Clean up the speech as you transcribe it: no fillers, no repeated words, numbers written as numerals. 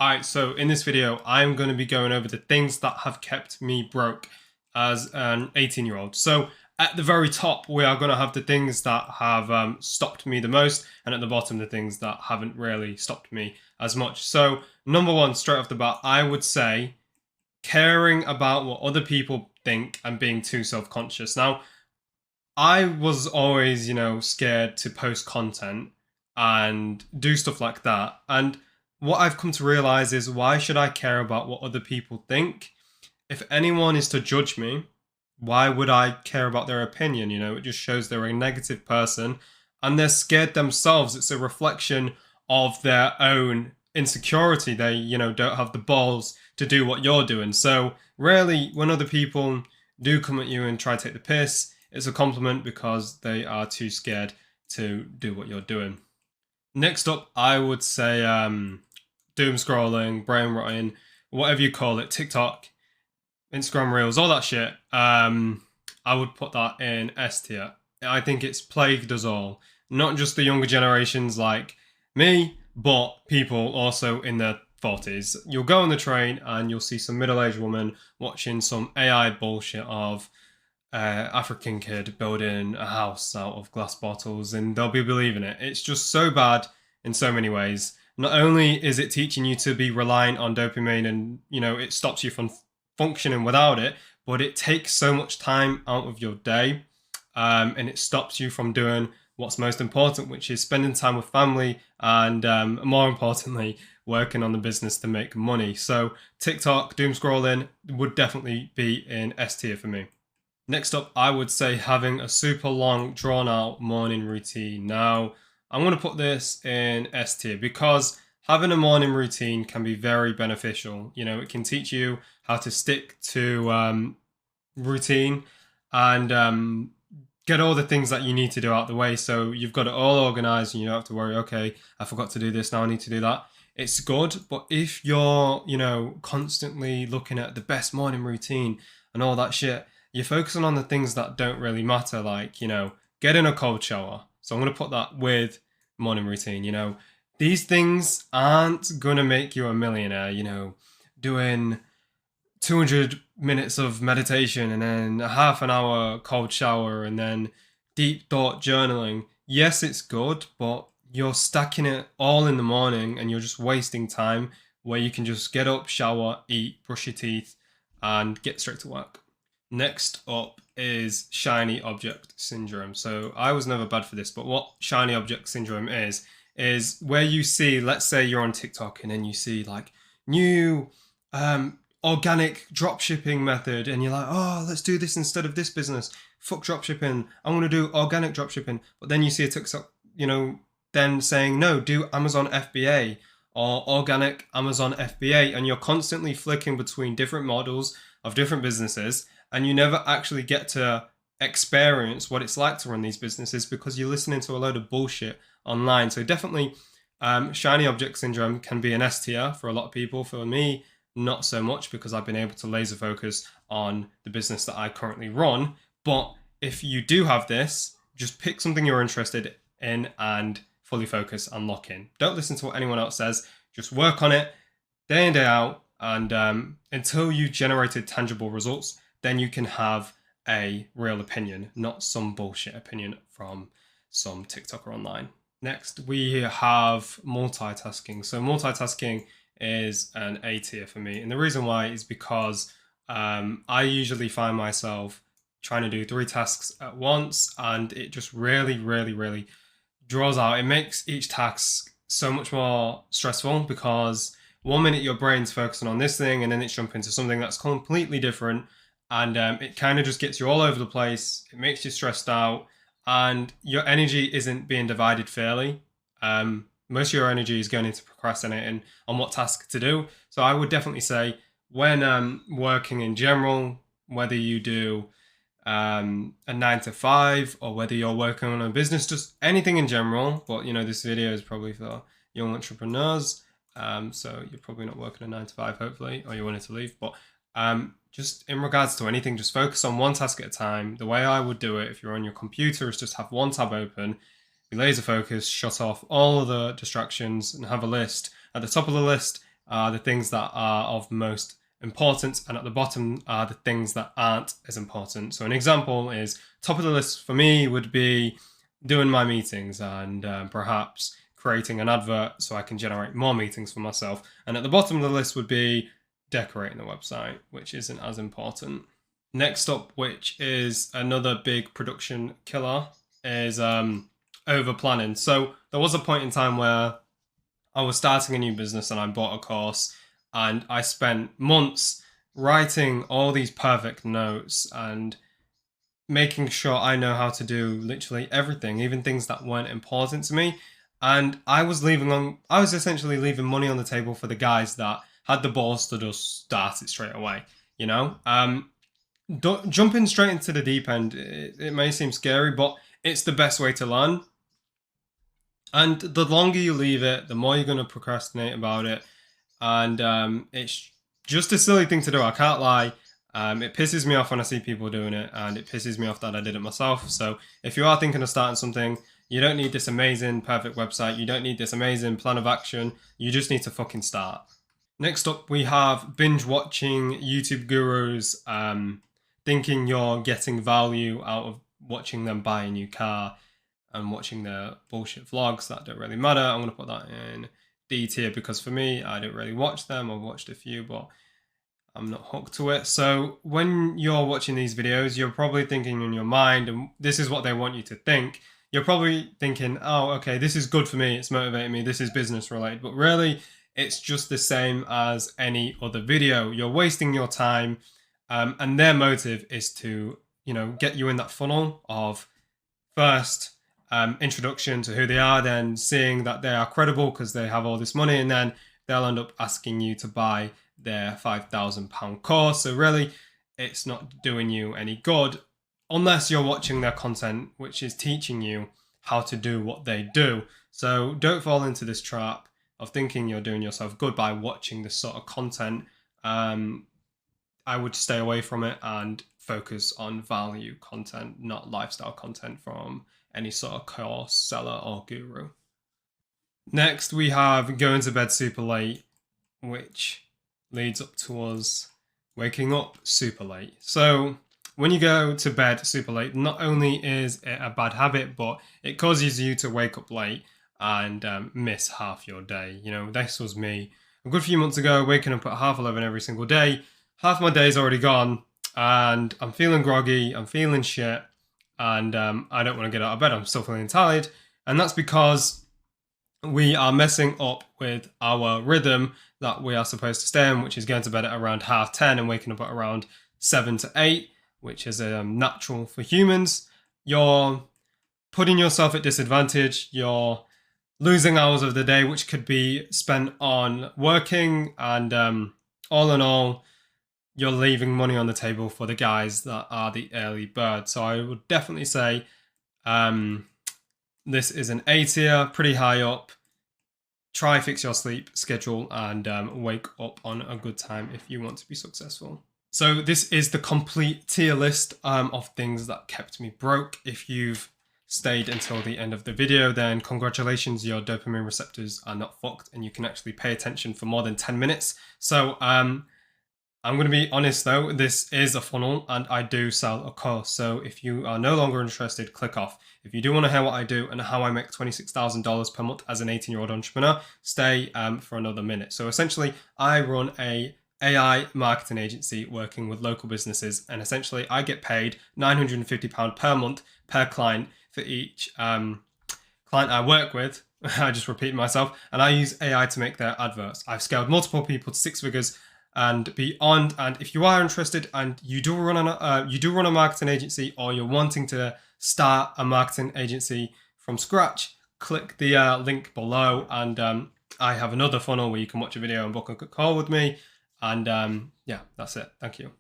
Alright, so in this video, I'm going to be going over the things that have kept me broke as an 18-year-old. So at the very top, we are going to have the things that have stopped me the most, and at the bottom, the things that haven't really stopped me as much. So number one, straight off the bat, I would say caring about what other people think and being too self-conscious. Now, I was always, scared to post content and do stuff like that. And what I've come to realize is, why should I care about what other people think? If anyone is to judge me, why would I care about their opinion? It just shows they're a negative person and they're scared themselves. It's a reflection of their own insecurity. They, don't have the balls to do what you're doing. So really, when other people do come at you and try to take the piss, it's a compliment because they are too scared to do what you're doing. Next up, I would say doom scrolling, brain rotting, whatever you call it, TikTok, Instagram Reels, all that shit. I would put that in S tier. I think it's plagued us all, not just the younger generations like me, but people also in their 40s. You'll go on the train and you'll see some middle-aged woman watching some AI bullshit of African kid building a house out of glass bottles, and they'll be believing it. It's just so bad in so many ways. Not only is it teaching you to be reliant on dopamine and, it stops you from functioning without it, but it takes so much time out of your day, and it stops you from doing what's most important, which is spending time with family and, more importantly, working on the business to make money. So TikTok, doom scrolling would definitely be in S tier for me. Next up, I would say having a super long, drawn-out morning routine. Now, I'm going to put this in S tier because having a morning routine can be very beneficial. It can teach you how to stick to routine and get all the things that you need to do out the way. So you've got it all organized and you don't have to worry, okay, I forgot to do this, now I need to do that. It's good, but if you're, constantly looking at the best morning routine and all that shit, you're focusing on the things that don't really matter, like, getting a cold shower. So I'm going to put that with morning routine. These things aren't going to make you a millionaire, doing 200 minutes of meditation and then a half an hour cold shower and then deep thought journaling. Yes, it's good, but you're stacking it all in the morning and you're just wasting time where you can just get up, shower, eat, brush your teeth, and get straight to work. Next up is shiny object syndrome. So I was never bad for this, but what shiny object syndrome is where you see, let's say you're on TikTok and then you see like new organic drop shipping method and you're like, oh, let's do this instead of this business. Fuck drop shipping. I'm going to do organic drop shipping. But then you see a TikTok, then saying, no, do Amazon FBA or organic Amazon FBA. And you're constantly flicking between different models of different businesses, and you never actually get to experience what it's like to run these businesses because you're listening to a load of bullshit online. So definitely shiny object syndrome can be an S tier for a lot of people. For me, not so much, because I've been able to laser focus on the business that I currently run. But if you do have this, just pick something you're interested in and fully focus and lock in. Don't listen to what anyone else says. Just work on it day in, day out. And until you generated tangible results, then you can have a real opinion, not some bullshit opinion from some TikToker online. Next, we have multitasking. So multitasking is an A tier for me. And the reason why is because I usually find myself trying to do 3 tasks at once, and it just really, really, really draws out. It makes each task so much more stressful because one minute your brain's focusing on this thing and then it's jumping to something that's completely different. And it kind of just gets you all over the place. It makes you stressed out and your energy isn't being divided fairly. Most of your energy is going into procrastinating on what task to do. So I would definitely say when working in general, whether you do a 9 to 5 or whether you're working on a business, just anything in general. But this video is probably for young entrepreneurs. So you're probably not working a 9 to 5, hopefully, or you wanted to leave. But just in regards to anything, just focus on one task at a time. The way I would do it if you're on your computer is just have one tab open, be laser focused, shut off all of the distractions and have a list. At the top of the list are the things that are of most importance, and at the bottom are the things that aren't as important. So an example is, top of the list for me would be doing my meetings and perhaps creating an advert so I can generate more meetings for myself. And at the bottom of the list would be decorating the website, which isn't as important. Next up, which is another big production killer, is overplanning. So there was a point in time where I was starting a new business and I bought a course, and I spent months writing all these perfect notes and making sure I know how to do literally everything, even things that weren't important to me. And I was essentially leaving money on the table for the guys that had the balls to just start it straight away. You know, jumping straight into the deep end, it may seem scary, but it's the best way to learn. And the longer you leave it, the more you're going to procrastinate about it. And it's just a silly thing to do. I can't lie. It pisses me off when I see people doing it, and it pisses me off that I did it myself. So if you are thinking of starting something, you don't need this amazing, perfect website. You don't need this amazing plan of action. You just need to fucking start. Next up, we have binge watching YouTube gurus, thinking you're getting value out of watching them buy a new car and watching their bullshit vlogs that don't really matter. I'm going to put that in D tier because for me, I don't really watch them. I've watched a few, but I'm not hooked to it. So when you're watching these videos, you're probably thinking in your mind, and this is what they want you to think. You're probably thinking, oh, okay, this is good for me. It's motivating me. This is business related. But really, it's just the same as any other video. You're wasting your time. And their motive is to, get you in that funnel of first introduction to who they are, then seeing that they are credible because they have all this money, and then they'll end up asking you to buy their £5,000 course. So really, it's not doing you any good unless you're watching their content, which is teaching you how to do what they do. So don't fall into this trap of thinking you're doing yourself good by watching this sort of content. I would stay away from it and focus on value content, not lifestyle content from any sort of course seller or guru. Next, we have going to bed super late, which leads up to us waking up super late. So when you go to bed super late, not only is it a bad habit, but it causes you to wake up late and miss half your day. This was me a good few months ago, waking up at 11:30 every single day. Half my day's already gone, and I'm feeling groggy, I'm feeling shit, and I don't want to get out of bed. I'm still feeling tired, and that's because we are messing up with our rhythm that we are supposed to stay in, which is going to bed at around 10:30 and waking up at around 7 to 8, which is natural for humans. You're putting yourself at disadvantage. You're losing hours of the day, which could be spent on working, and all in all, you're leaving money on the table for the guys that are the early bird. So I would definitely say this is an A tier, pretty high up. Try fix your sleep schedule and wake up on a good time if you want to be successful. So this is the complete tier list of things that kept me broke. If you've stayed until the end of the video, then congratulations, your dopamine receptors are not fucked and you can actually pay attention for more than 10 minutes. So I'm going to be honest though, this is a funnel and I do sell a course. So if you are no longer interested, click off. If you do want to hear what I do and how I make $26,000 per month as an 18-year-old entrepreneur, stay for another minute. So essentially, I run a AI marketing agency working with local businesses, and essentially I get paid £950 per month per client for each client I work with. I just repeat myself, and I use AI to make their adverts. I've scaled multiple people to 6 figures and beyond. And if you are interested and you do run a marketing agency, or you're wanting to start a marketing agency from scratch, click the link below, and I have another funnel where you can watch a video and book a call with me. And yeah, that's it. Thank you.